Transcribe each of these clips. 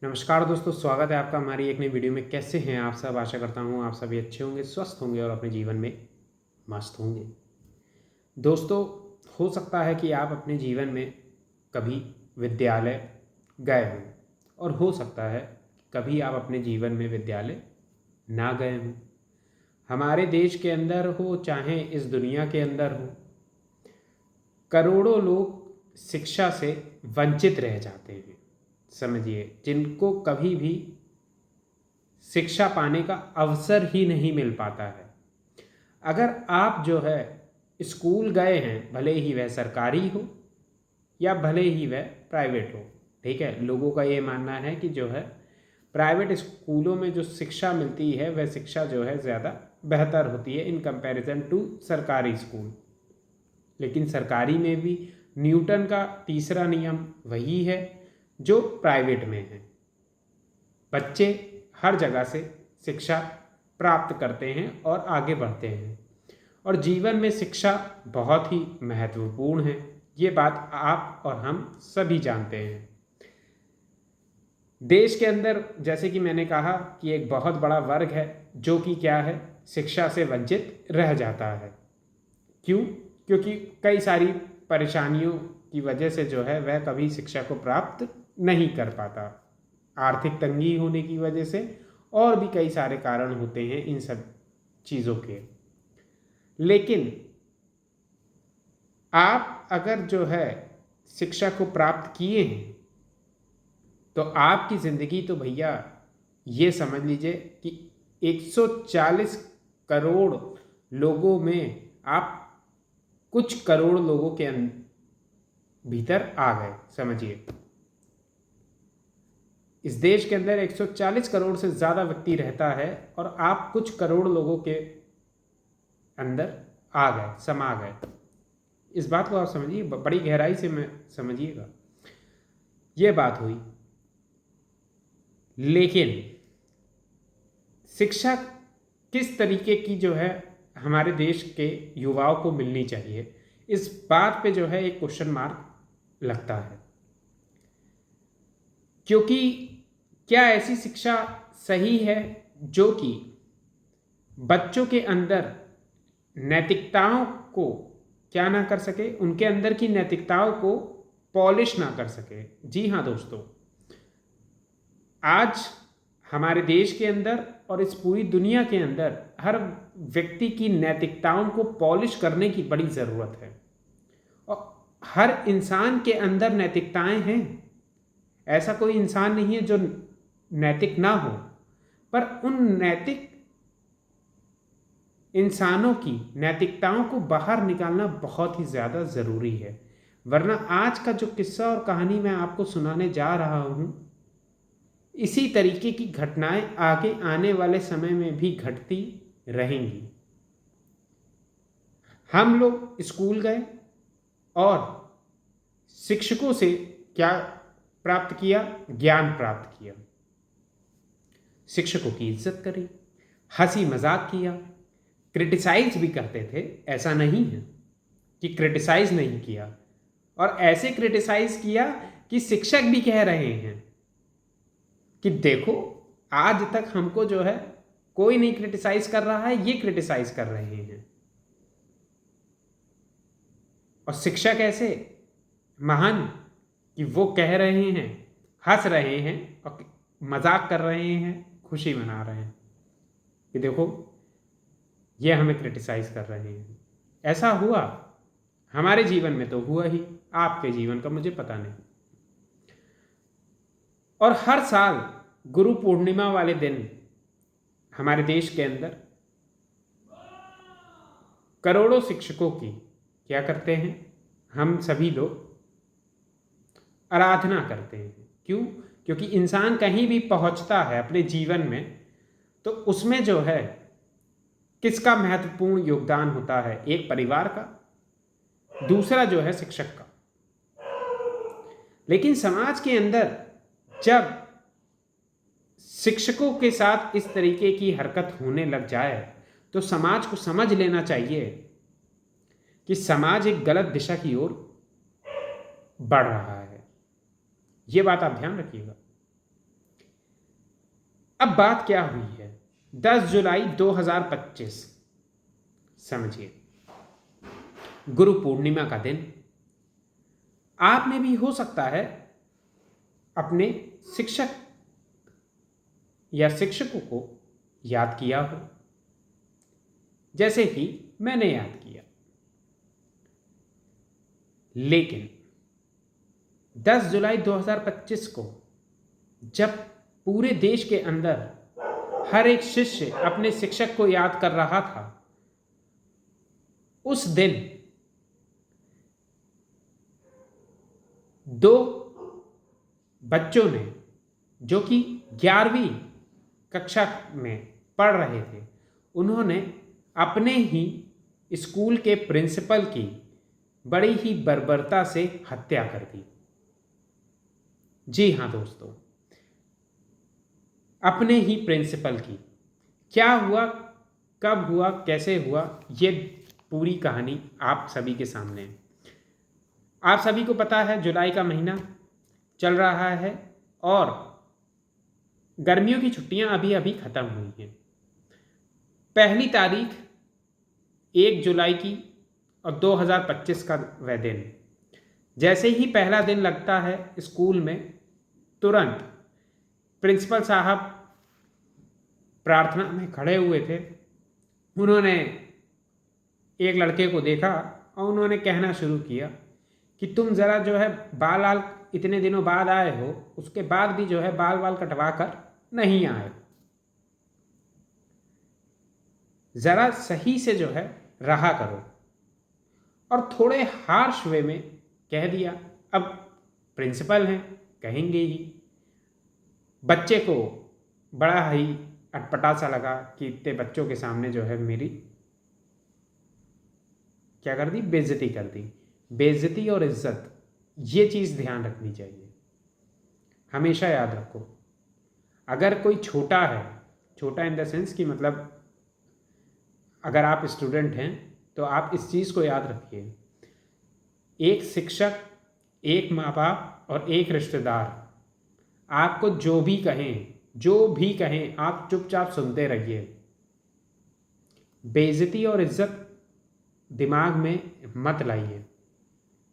नमस्कार दोस्तों, स्वागत है आपका हमारी एक नई वीडियो में। कैसे हैं आप सब? आशा करता हूँ आप सभी अच्छे होंगे, स्वस्थ होंगे और अपने जीवन में मस्त होंगे। दोस्तों, हो सकता है कि आप अपने जीवन में कभी विद्यालय गए हों और हो सकता है कभी आप अपने जीवन में विद्यालय ना गए हों। हमारे देश के अंदर हो चाहे इस दुनिया के अंदर हो, करोड़ों लोग शिक्षा से वंचित रह जाते हैं। समझिए, जिनको कभी भी शिक्षा पाने का अवसर ही नहीं मिल पाता है। अगर आप जो है स्कूल गए हैं, भले ही वह सरकारी हो या भले ही वह प्राइवेट हो, ठीक है, लोगों का ये मानना है कि जो है प्राइवेट स्कूलों में जो शिक्षा मिलती है वह शिक्षा जो है ज़्यादा बेहतर होती है इन कंपैरिजन टू सरकारी स्कूल। लेकिन सरकारी में भी न्यूटन का तीसरा नियम वही है जो प्राइवेट में है। बच्चे हर जगह से शिक्षा प्राप्त करते हैं और आगे बढ़ते हैं, और जीवन में शिक्षा बहुत ही महत्वपूर्ण है। ये बात आप और हम सभी जानते हैं। देश के अंदर, जैसे कि मैंने कहा, कि एक बहुत बड़ा वर्ग है जो कि क्या है, शिक्षा से वंचित रह जाता है। क्यों? क्योंकि कई सारी परेशानियों की वजह से जो है वह कभी शिक्षा को प्राप्त नहीं कर पाता। आर्थिक तंगी होने की वजह से और भी कई सारे कारण होते हैं इन सब चीज़ों के। लेकिन आप अगर जो है शिक्षा को प्राप्त किए हैं तो आपकी ज़िंदगी तो भैया ये समझ लीजिए कि 140 करोड़ लोगों में आप कुछ करोड़ लोगों के भीतर आ गए। समझिए, इस देश के अंदर 140 करोड़ से ज़्यादा व्यक्ति रहता है और आप कुछ करोड़ लोगों के अंदर आ गए, समा गए। इस बात को आप समझिए, बड़ी गहराई से मैं समझिएगा। ये बात हुई। लेकिन शिक्षा किस तरीके की जो है हमारे देश के युवाओं को मिलनी चाहिए, इस बात पे जो है एक क्वेश्चन मार्क लगता है। क्योंकि क्या ऐसी शिक्षा सही है जो कि बच्चों के अंदर नैतिकताओं को क्या ना कर सके, उनके अंदर की नैतिकताओं को पॉलिश ना कर सके? जी हाँ दोस्तों, आज हमारे देश के अंदर और इस पूरी दुनिया के अंदर हर व्यक्ति की नैतिकताओं को पॉलिश करने की बड़ी ज़रूरत है। और हर इंसान के अंदर नैतिकताएं हैं। ऐसा कोई इंसान नहीं है जो नैतिक ना हो, पर उन नैतिक इंसानों की नैतिकताओं को बाहर निकालना बहुत ही ज़्यादा ज़रूरी है। वरना आज का जो किस्सा और कहानी मैं आपको सुनाने जा रहा हूँ, इसी तरीके की घटनाएं आगे आने वाले समय में भी घटती रहेंगी। हम लोग स्कूल गए और शिक्षकों से क्या प्राप्त किया? ज्ञान प्राप्त किया। शिक्षकों की इज्जत करी, हंसी मजाक किया, क्रिटिसाइज भी करते थे। ऐसा नहीं है कि क्रिटिसाइज नहीं किया, और ऐसे क्रिटिसाइज किया कि शिक्षक भी कह रहे हैं कि देखो, आज तक हमको जो है कोई नहीं क्रिटिसाइज कर रहा है, ये क्रिटिसाइज कर रहे हैं। और शिक्षक ऐसे महान कि वो कह रहे हैं, हंस रहे हैं और मजाक कर रहे हैं, खुशी मना रहे हैं कि देखो, ये हमें क्रिटिसाइज कर रहे हैं। ऐसा हुआ हमारे जीवन में तो हुआ ही, आपके जीवन का मुझे पता नहीं। और हर साल गुरु पूर्णिमा वाले दिन हमारे देश के अंदर करोड़ों शिक्षकों की क्या करते हैं, हम सभी लोग आराधना करते हैं। क्यों? क्योंकि इंसान कहीं भी पहुंचता है अपने जीवन में तो उसमें जो है किसका महत्वपूर्ण योगदान होता है? एक परिवार का, दूसरा जो है शिक्षक का। लेकिन समाज के अंदर जब शिक्षकों के साथ इस तरीके की हरकत होने लग जाए तो समाज को समझ लेना चाहिए कि समाज एक गलत दिशा की ओर बढ़ रहा है। ये बात आप ध्यान रखिएगा। अब बात क्या हुई है? 10 जुलाई 2025, समझिए, गुरु पूर्णिमा का दिन। आपने भी हो सकता है अपने शिक्षक या शिक्षकों को याद किया हो, जैसे कि मैंने याद किया। लेकिन 10 जुलाई 2025 को जब पूरे देश के अंदर हर एक शिष्य अपने शिक्षक को याद कर रहा था, उस दिन दो बच्चों ने, जो कि 11वीं कक्षा में पढ़ रहे थे, उन्होंने अपने ही स्कूल के प्रिंसिपल की बड़ी ही बर्बरता से हत्या कर दी। जी हाँ दोस्तों, अपने ही प्रिंसिपल की। क्या हुआ, कब हुआ, कैसे हुआ, ये पूरी कहानी आप सभी के सामने है। आप सभी को पता है जुलाई का महीना चल रहा है और गर्मियों की छुट्टियां अभी अभी खत्म हुई हैं। पहली तारीख 1 जुलाई की और 2025 का वह दिन। जैसे ही पहला दिन लगता है स्कूल में, तुरंत प्रिंसिपल साहब प्रार्थना में खड़े हुए थे। उन्होंने एक लड़के को देखा और उन्होंने कहना शुरू किया कि तुम ज़रा जो है बाल वाल, इतने दिनों बाद आए हो, उसके बाद भी जो है बाल वाल कटवा कर नहीं आए, ज़रा सही से जो है रहा करो। और थोड़े हार्श वे में कह दिया। अब प्रिंसिपल हैं, कहेंगे ही। बच्चे को बड़ा ही अटपटा सा लगा कि इतने बच्चों के सामने जो है मेरी क्या कर दी, बेइज्जती कर दी। बेइज्जती और इज्जत, ये चीज़ ध्यान रखनी चाहिए, हमेशा याद रखो। अगर कोई छोटा है, छोटा इन द सेंस कि मतलब अगर आप स्टूडेंट हैं तो आप इस चीज़ को याद रखिए, एक शिक्षक, एक माँ बाप और एक रिश्तेदार आपको जो भी कहें आप चुपचाप सुनते रहिए। बेइज्जती और इज्जत दिमाग में मत लाइए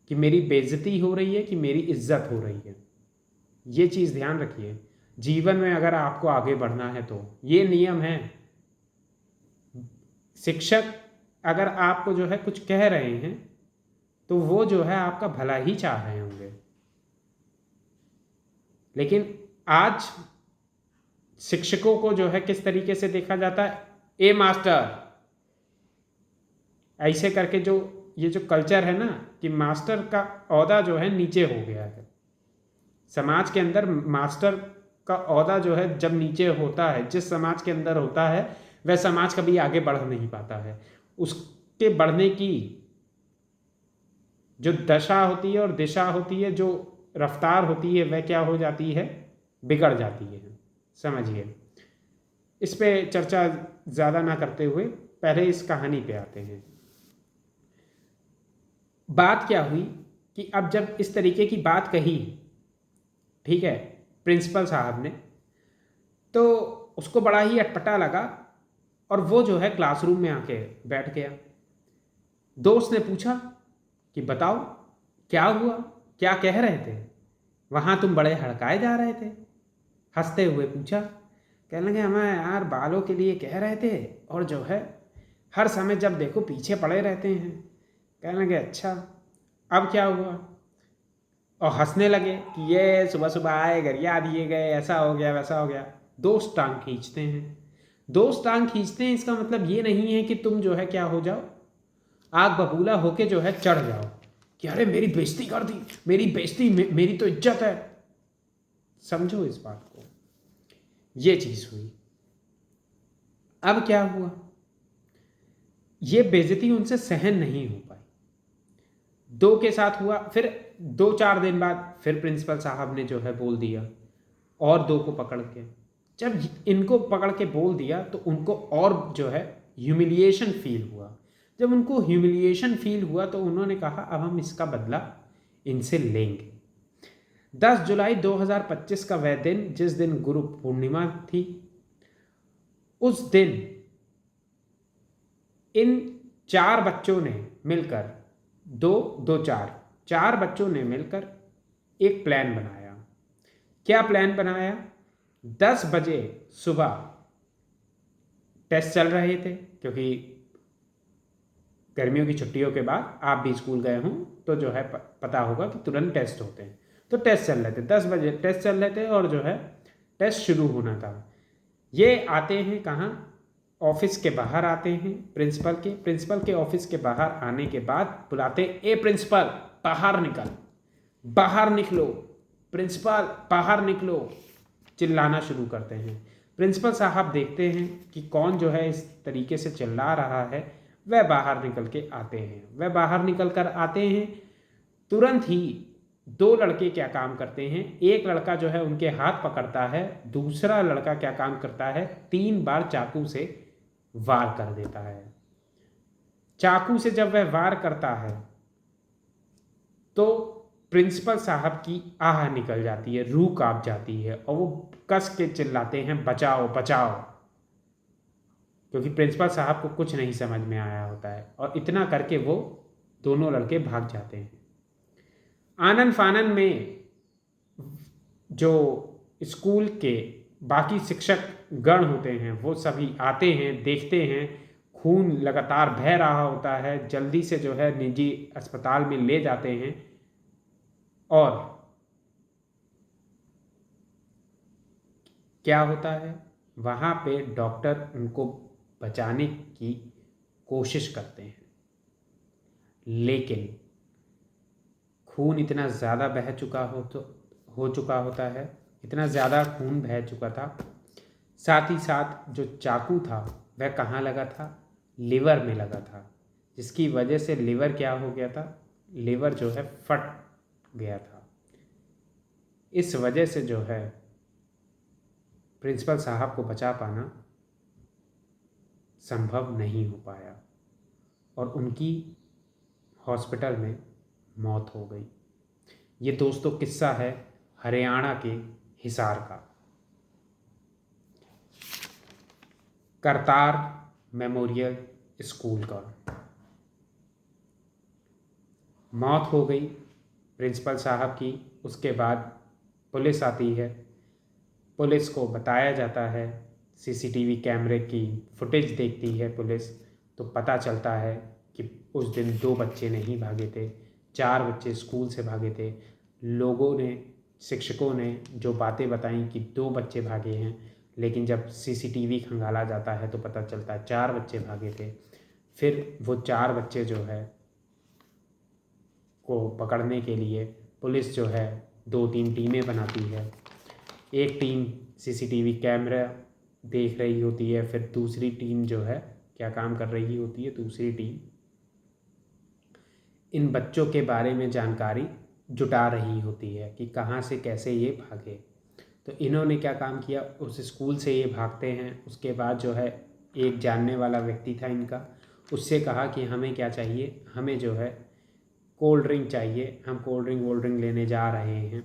कि मेरी बेइज्जती हो रही है कि मेरी इज्जत हो रही है। ये चीज़ ध्यान रखिए। जीवन में अगर आपको आगे बढ़ना है तो ये नियम है। शिक्षक अगर आपको जो है कुछ कह रहे हैं तो वो जो है आपका भला ही चाह रहे होंगे। लेकिन आज शिक्षकों को जो है किस तरीके से देखा जाता है, ए मास्टर, ऐसे करके जो ये जो कल्चर है ना कि मास्टर का ओहदा जो है नीचे हो गया है समाज के अंदर। मास्टर का ओहदा जो है जब नीचे होता है, जिस समाज के अंदर होता है, वह समाज कभी आगे बढ़ नहीं पाता है। उसके बढ़ने की जो दशा होती है और दिशा होती है, जो रफ्तार होती है, वह क्या हो जाती है, बिगड़ जाती है। समझिए। इस पे चर्चा ज़्यादा ना करते हुए पहले इस कहानी पे आते हैं। बात क्या हुई कि अब जब इस तरीके की बात कही, ठीक है, प्रिंसिपल साहब ने, तो उसको बड़ा ही अटपटा लगा और वो जो है क्लासरूम में आके बैठ गया। दोस्त ने पूछा कि बताओ क्या हुआ, क्या कह रहे थे, वहाँ तुम बड़े हड़काए जा रहे थे। हंसते हुए पूछा। कहने लगे हमें यार बालों के लिए कह रहे थे और जो है हर समय जब देखो पीछे पड़े रहते हैं। कहने लगे अच्छा, अब क्या हुआ? और हंसने लगे कि ये सुबह सुबह आए, गरिया दिए गए, ऐसा हो गया वैसा हो गया। दोस्त टांग खींचते हैं, दोस्त टांग खींचते हैं, इसका मतलब ये नहीं है कि तुम जो है क्या हो जाओ, आग बबूला होके जो है चढ़ जाओ कि अरे मेरी बेइज्जती कर दी, मेरी बेइज्जती, मेरी तो इज्जत है। समझो इस बात को। ये चीज़ हुई। अब क्या हुआ, ये बेइज्जती उनसे सहन नहीं हो पाई। दो के साथ हुआ, फिर 2-4 दिन बाद फिर प्रिंसिपल साहब ने जो है बोल दिया और दो को पकड़ के। जब इनको पकड़ के बोल दिया तो उनको और जो है ह्यूमिलिएशन फील हुआ। जब उनको ह्यूमिलिएशन फील हुआ तो उन्होंने कहा अब हम इसका बदला इनसे लेंगे। 10 जुलाई 2025 का वह दिन, जिस दिन गुरु पूर्णिमा थी, उस दिन इन 4 बच्चों ने मिलकर, दो दो चार, 4 बच्चों ने मिलकर एक प्लान बनाया। क्या प्लान बनाया? 10 बजे सुबह टेस्ट चल रहे थे, क्योंकि गर्मियों की छुट्टियों के बाद आप भी स्कूल गए हों तो जो है पता होगा कि तुरंत टेस्ट होते हैं। तो टेस्ट चल रहे थे, 10 बजे टेस्ट चल रहे थे और जो है टेस्ट शुरू होना था। ये आते हैं कहाँ? ऑफिस के बाहर आते हैं प्रिंसिपल के ऑफिस के बाहर आने के बाद बुलाते, ए प्रिंसिपल बाहर निकल, बाहर निकलो, प्रिंसिपल बाहर निकलो, चिल्लाना शुरू करते हैं। प्रिंसिपल साहब देखते हैं कि कौन जो है इस तरीके से चिल्ला रहा है, वह बाहर निकल के आते हैं। वह बाहर निकल कर आते हैं, तुरंत ही 2 लड़के क्या काम करते हैं, एक लड़का जो है उनके हाथ पकड़ता है, दूसरा लड़का क्या काम करता है, 3 बार चाकू से वार कर देता है। चाकू से जब वह वार करता है तो प्रिंसिपल साहब की आह निकल जाती है, रूह कांप जाती है और वो कस के चिल्लाते हैं, बचाओ बचाओ, क्योंकि प्रिंसिपल साहब को कुछ नहीं समझ में आया होता है। और इतना करके वो दोनों लड़के भाग जाते हैं। आनन फानन में जो स्कूल के बाकी शिक्षक गण होते हैं वो सभी आते हैं, देखते हैं, खून लगातार बह रहा होता है, जल्दी से जो है निजी अस्पताल में ले जाते हैं और क्या होता है, वहाँ पे डॉक्टर उनको बचाने की कोशिश करते हैं, लेकिन खून इतना ज़्यादा बह चुका हो चुका होता है, इतना ज़्यादा खून बह चुका था। साथ ही साथ जो चाकू था वह कहाँ लगा था? लिवर में लगा था, जिसकी वजह से लिवर क्या हो गया था? लिवर जो है फट गया था। इस वजह से जो है प्रिंसिपल साहब को बचा पाना संभव नहीं हो पाया और उनकी हॉस्पिटल में मौत हो गई। ये दोस्तों किस्सा है हरियाणा के हिसार का। करतार मेमोरियल स्कूल का मौत हो गई प्रिंसिपल साहब की। उसके बाद पुलिस आती है, पुलिस को बताया जाता है, सीसीटीवी कैमरे की फुटेज देखती है पुलिस, तो पता चलता है कि उस दिन 2 बच्चे नहीं भागे थे, 4 बच्चे स्कूल से भागे थे। लोगों ने, शिक्षकों ने जो बातें बताई कि 2 बच्चे भागे हैं, लेकिन जब सीसीटीवी खंगाला जाता है तो पता चलता है 4 बच्चे भागे थे। फिर वो 4 बच्चे जो है को पकड़ने के लिए पुलिस जो है 2-3 टीमें बनाती है। एक टीम सीसीटीवी कैमरा देख रही होती है, फिर दूसरी टीम जो है क्या काम कर रही होती है, दूसरी टीम इन बच्चों के बारे में जानकारी जुटा रही होती है कि कहाँ से कैसे ये भागे। तो इन्होंने क्या काम किया, उस स्कूल से ये भागते हैं। उसके बाद जो है एक जानने वाला व्यक्ति था इनका, उससे कहा कि हमें क्या चाहिए, हमें जो है कोल्ड ड्रिंक चाहिए, हम कोल्ड ड्रिंक लेने जा रहे हैं।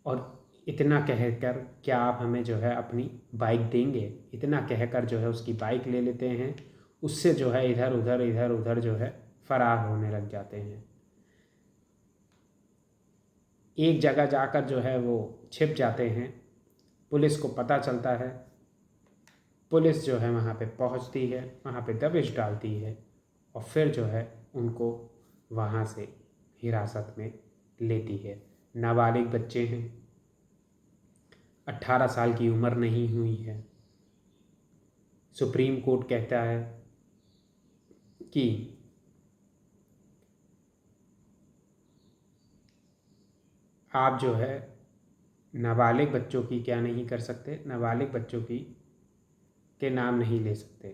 और इतना कहकर क्या आप हमें जो है अपनी बाइक देंगे, इतना कहकर जो है उसकी बाइक ले लेते हैं। उससे जो है इधर उधर जो है फरार होने लग जाते हैं। एक जगह जाकर जो है वो छिप जाते हैं। पुलिस को पता चलता है, पुलिस जो है वहाँ पे पहुँचती है, वहाँ पे दबिश डालती है और फिर जो है उनको वहाँ से हिरासत में लेती है। नाबालिग बच्चे हैं, 18 साल की उम्र नहीं हुई है। सुप्रीम कोर्ट कहता है कि आप जो है नाबालिग बच्चों की क्या नहीं कर सकते, नाबालिग बच्चों की के नाम नहीं ले सकते,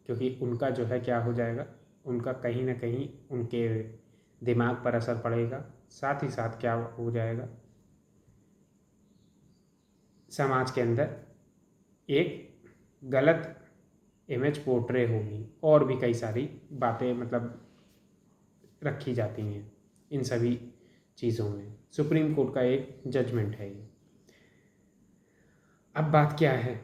क्योंकि उनका जो है क्या हो जाएगा, उनका कहीं ना कहीं उनके दिमाग पर असर पड़ेगा। साथ ही साथ क्या हो जाएगा, समाज के अंदर एक गलत इमेज पोर्ट्रे होगी और भी कई सारी बातें मतलब रखी जाती हैं इन सभी चीज़ों में। सुप्रीम कोर्ट का एक जजमेंट है ये। अब बात क्या है,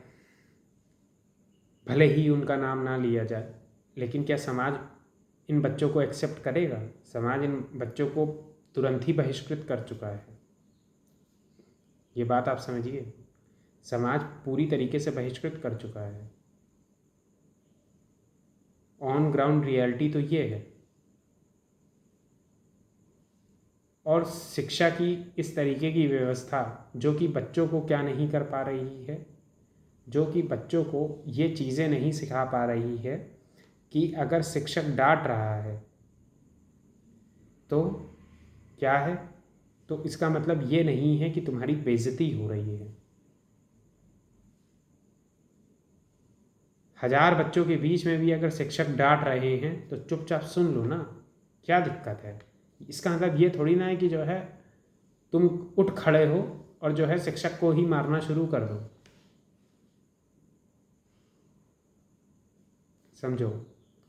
भले ही उनका नाम ना लिया जाए, लेकिन क्या समाज इन बच्चों को एक्सेप्ट करेगा? समाज इन बच्चों को तुरंत ही बहिष्कृत कर चुका है। ये बात आप समझिए, समाज पूरी तरीके से बहिष्कृत कर चुका है। ऑन ग्राउंड रियलिटी तो ये है। और शिक्षा की इस तरीके की व्यवस्था जो कि बच्चों को क्या नहीं कर पा रही है, जो कि बच्चों को ये चीज़ें नहीं सिखा पा रही है कि अगर शिक्षक डांट रहा है तो क्या है, तो इसका मतलब ये नहीं है कि तुम्हारी बेइज्जती हो रही है। 1000 बच्चों के बीच में भी अगर शिक्षक डांट रहे हैं तो चुपचाप सुन लो ना, क्या दिक्कत है? इसका मतलब ये थोड़ी ना है कि जो है तुम उठ खड़े हो और जो है शिक्षक को ही मारना शुरू कर दो। समझो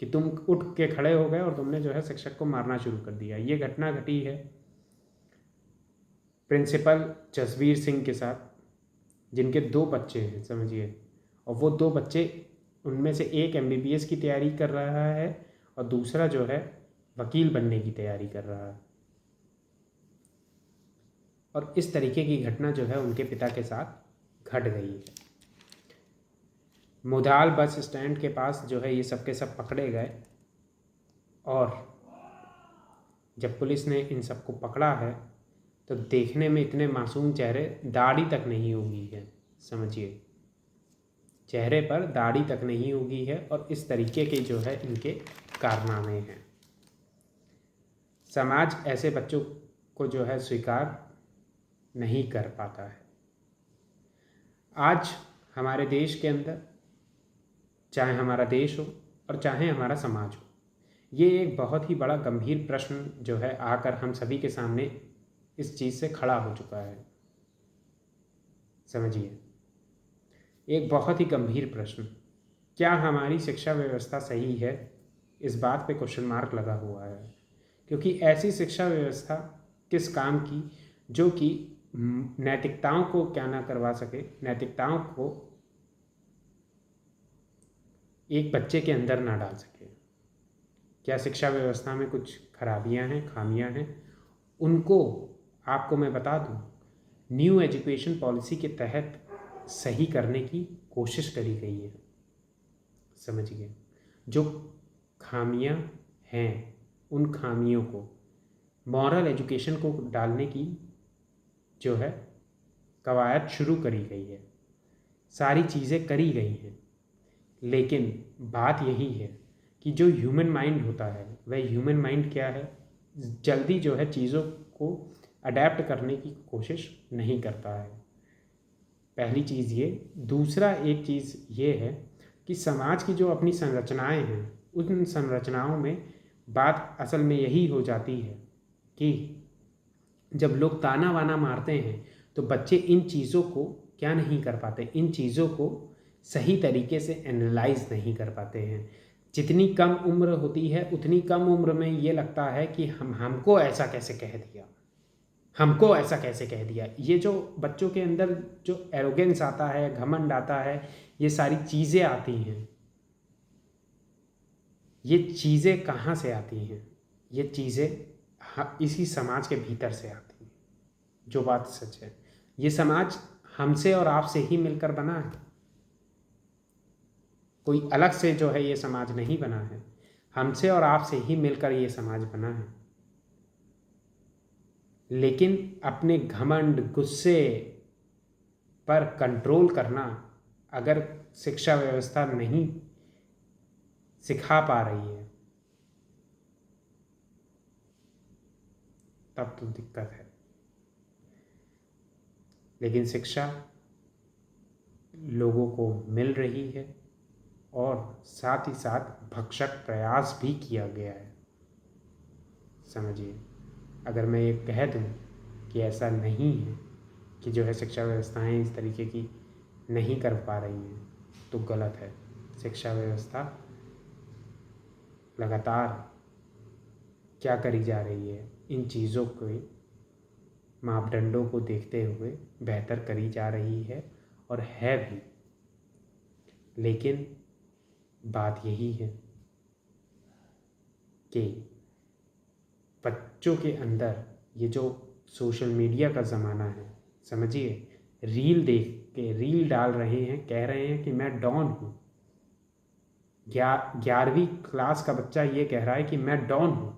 कि तुम उठ के खड़े हो गए और तुमने जो है शिक्षक को मारना शुरू कर दिया। ये घटना घटी है प्रिंसिपल जसवीर सिंह के साथ, जिनके 2 बच्चे हैं, समझिए। और वो 2 बच्चे, उनमें से एक MBBS की तैयारी कर रहा है और दूसरा जो है वकील बनने की तैयारी कर रहा है। और इस तरीके की घटना जो है उनके पिता के साथ घट गई है। मुदाल बस स्टैंड के पास जो है ये सब के सब पकड़े गए, और जब पुलिस ने इन सबको पकड़ा है तो देखने में इतने मासूम चेहरे, दाढ़ी तक नहीं उगी है, समझिए, चेहरे पर दाढ़ी तक नहीं उगी है, और इस तरीके के जो है इनके कारनामे हैं। समाज ऐसे बच्चों को जो है स्वीकार नहीं कर पाता है। आज हमारे देश के अंदर, चाहे हमारा देश हो और चाहे हमारा समाज हो, ये एक बहुत ही बड़ा गंभीर प्रश्न जो है आकर हम सभी के सामने इस चीज़ से खड़ा हो चुका है। समझिए, एक बहुत ही गंभीर प्रश्न, क्या हमारी शिक्षा व्यवस्था सही है? इस बात पे क्वेश्चन मार्क लगा हुआ है, क्योंकि ऐसी शिक्षा व्यवस्था किस काम की जो कि नैतिकताओं को क्या ना करवा सके, नैतिकताओं को एक बच्चे के अंदर ना डाल सके। क्या शिक्षा व्यवस्था में कुछ खराबियां हैं, खामियां हैं? उनको आपको मैं बता दूं, न्यू एजुकेशन पॉलिसी के तहत सही करने की कोशिश करी गई है। समझिए, जो खामियां हैं उन खामियों को, मॉरल एजुकेशन को डालने की जो है कवायद शुरू करी गई है, सारी चीज़ें करी गई हैं। लेकिन बात यही है कि जो ह्यूमन माइंड होता है, वह ह्यूमन माइंड क्या है, जल्दी जो है चीज़ों को अडेप्ट करने की कोशिश नहीं करता है। पहली चीज़ ये। दूसरा एक चीज़ ये है कि समाज की जो अपनी संरचनाएं हैं, उन संरचनाओं में बात असल में यही हो जाती है कि जब लोग ताना वाना मारते हैं तो बच्चे इन चीज़ों को क्या नहीं कर पाते, इन चीज़ों को सही तरीके से एनालाइज नहीं कर पाते हैं। जितनी कम उम्र होती है उतनी कम उम्र में ये लगता है कि हमको ऐसा कैसे कह दिया, हमको ऐसा कैसे कह दिया। ये जो बच्चों के अंदर जो एरोगेंस आता है, घमंड आता है, ये सारी चीज़ें आती हैं। ये चीज़ें कहाँ से आती हैं? ये चीज़ें इसी समाज के भीतर से आती हैं। जो बात सच है, ये समाज हमसे और आपसे ही मिलकर बना है, कोई अलग से जो है ये समाज नहीं बना है, हमसे और आपसे ही मिलकर ये समाज बना है। लेकिन अपने घमंड, गुस्से पर कंट्रोल करना अगर शिक्षा व्यवस्था नहीं सिखा पा रही है तब तो दिक्कत है। लेकिन शिक्षा लोगों को मिल रही है और साथ ही साथ भक्षक प्रयास भी किया गया है। समझिए, अगर मैं ये कह दूं कि ऐसा नहीं है कि जो है शिक्षा व्यवस्थाएं इस तरीके की नहीं कर पा रही हैं, तो गलत है। शिक्षा व्यवस्था लगातार क्या करी जा रही है, इन चीज़ों के मापदंडों को देखते हुए बेहतर करी जा रही है और है भी। लेकिन बात यही है कि बच्चों के अंदर ये जो सोशल मीडिया का ज़माना है, समझिए, रील देख के रील डाल रहे हैं, कह रहे हैं कि मैं डॉन हूँ। 11वीं क्लास का बच्चा ये कह रहा है कि मैं डॉन हूँ,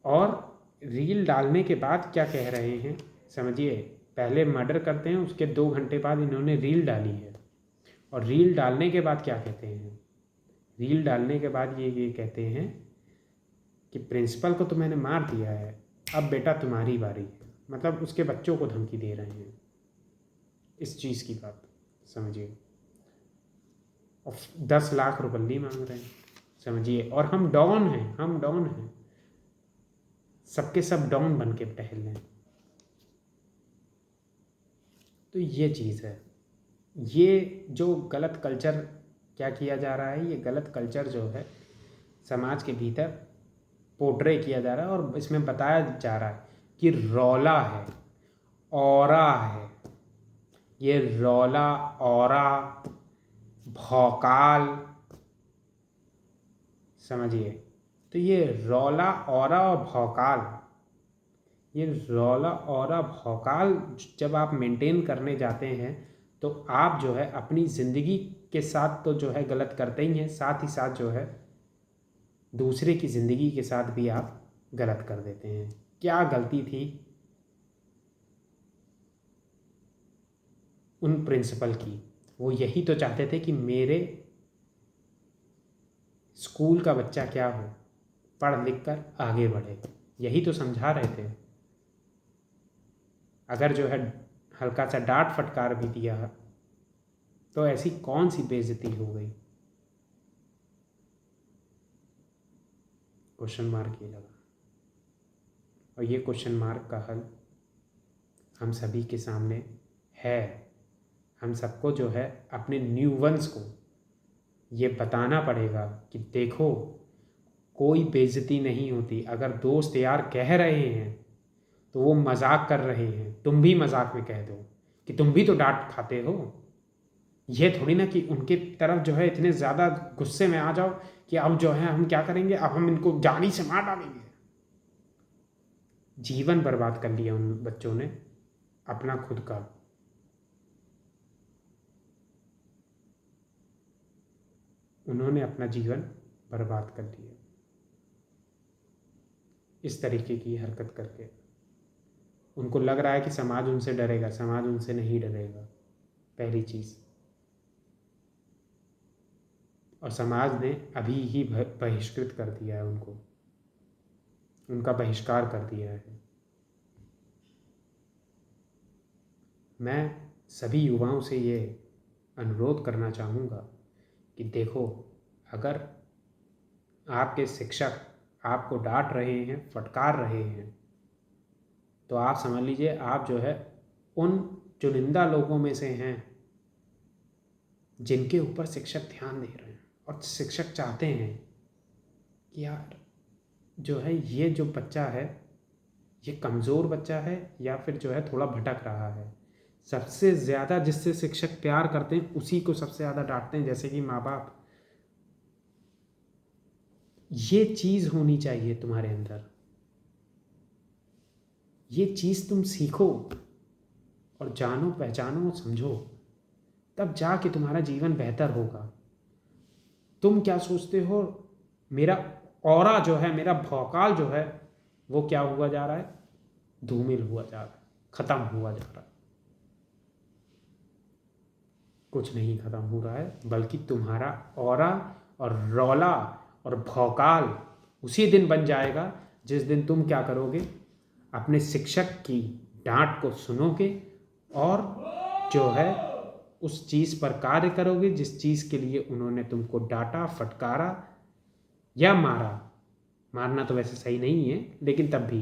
और रील डालने के बाद क्या कह रहे हैं, समझिए, पहले मर्डर करते हैं, उसके 2 घंटे बाद इन्होंने रील डाली है, और रील डालने के बाद क्या कहते हैं, रील डालने के बाद ये कहते हैं कि प्रिंसिपल को तो मैंने मार दिया है, अब बेटा तुम्हारी बारी है। मतलब उसके बच्चों को धमकी दे रहे हैं इस चीज़ की बात, समझिए, और 10 लाख रुपये मांग रहे हैं, समझिए, और हम डॉन हैं, हम डॉन हैं, सबके सब डॉन बन के टहल रहे हैं। तो ये चीज़ है, ये जो गलत कल्चर क्या किया जा रहा है, ये गलत कल्चर जो है समाज के भीतर पोर्ट्रे किया जा रहा है, और इसमें बताया जा रहा है कि रौला है, ऑरा है, ये रौला, ऑरा, भौकाल, समझिए। तो ये रौला, ऑरा और भौकाल, ये रौला, ऑरा, भौकाल जब आप मेंटेन करने जाते हैं तो आप जो है अपनी ज़िंदगी के साथ तो जो है गलत करते ही हैं, साथ ही साथ जो है दूसरे की ज़िंदगी के साथ भी आप गलत कर देते हैं। क्या गलती थी उन प्रिंसिपल की? वो यही तो चाहते थे कि मेरे स्कूल का बच्चा क्या हो, पढ़ लिख कर आगे बढ़े, यही तो समझा रहे थे। अगर जो है हल्का सा डांट फटकार भी दिया तो ऐसी कौन सी बेइज्जती हो गई? क्वेश्चन मार्क ये लगा, और ये क्वेश्चन मार्क का हल हम सभी के सामने है। हम सबको जो है अपने न्यू वंस को ये बताना पड़ेगा कि देखो, कोई बेइज्जती नहीं होती। अगर दोस्त यार कह रहे हैं तो वो मजाक कर रहे हैं, तुम भी मजाक में कह दो कि तुम भी तो डांट खाते हो। ये थोड़ी ना कि उनके तरफ जो है इतने ज़्यादा गुस्से में आ जाओ कि अब जो है हम क्या करेंगे, अब हम इनको जानी से मार डालेंगे। जीवन बर्बाद कर लिया उन बच्चों ने अपना खुद का। उन्होंने अपना जीवन बर्बाद कर लिया इस तरीके की हरकत करके। उनको लग रहा है कि समाज उनसे डरेगा, समाज उनसे नहीं डरेगा, पहली चीज़। और समाज ने अभी ही बहिष्कृत कर दिया है उनको, उनका बहिष्कार कर दिया है। मैं सभी युवाओं से ये अनुरोध करना चाहूँगा कि देखो, अगर आपके शिक्षक आपको डांट रहे हैं, फटकार रहे हैं, तो आप समझ लीजिए आप जो है उन चुनिंदा लोगों में से हैं जिनके ऊपर शिक्षक ध्यान दे रहे हैं, और शिक्षक चाहते हैं कि यार जो है ये जो बच्चा है ये कमज़ोर बच्चा है या फिर जो है थोड़ा भटक रहा है। सबसे ज़्यादा जिससे शिक्षक प्यार करते हैं उसी को सबसे ज़्यादा डांटते हैं, जैसे कि माँ बाप। ये चीज़ होनी चाहिए तुम्हारे अंदर, ये चीज़ तुम सीखो और जानो, पहचानो, समझो, तब जाके तुम्हारा जीवन बेहतर होगा। तुम क्या सोचते हो, मेरा ऑरा जो है, मेरा भौकाल जो है, वो क्या हुआ जा रहा है, धूमिल हुआ जा रहा है, ख़त्म हुआ जा रहा है। कुछ नहीं ख़त्म हो रहा है, बल्कि तुम्हारा ऑरा और रौला और भौकाल उसी दिन बन जाएगा जिस दिन तुम क्या करोगे, अपने शिक्षक की डांट को सुनोगे और जो है उस चीज़ पर कार्य करोगे जिस चीज़ के लिए उन्होंने तुमको डांटा, फटकारा या मारा। मारना तो वैसे सही नहीं है, लेकिन तब भी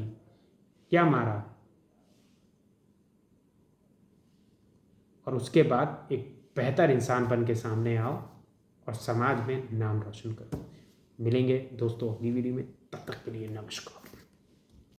क्या मारा, और उसके बाद एक बेहतर इंसान बन के सामने आओ और समाज में नाम रोशन करो। मिलेंगे दोस्तों अगली वीडियो में, तब तक के लिए नमस्कार।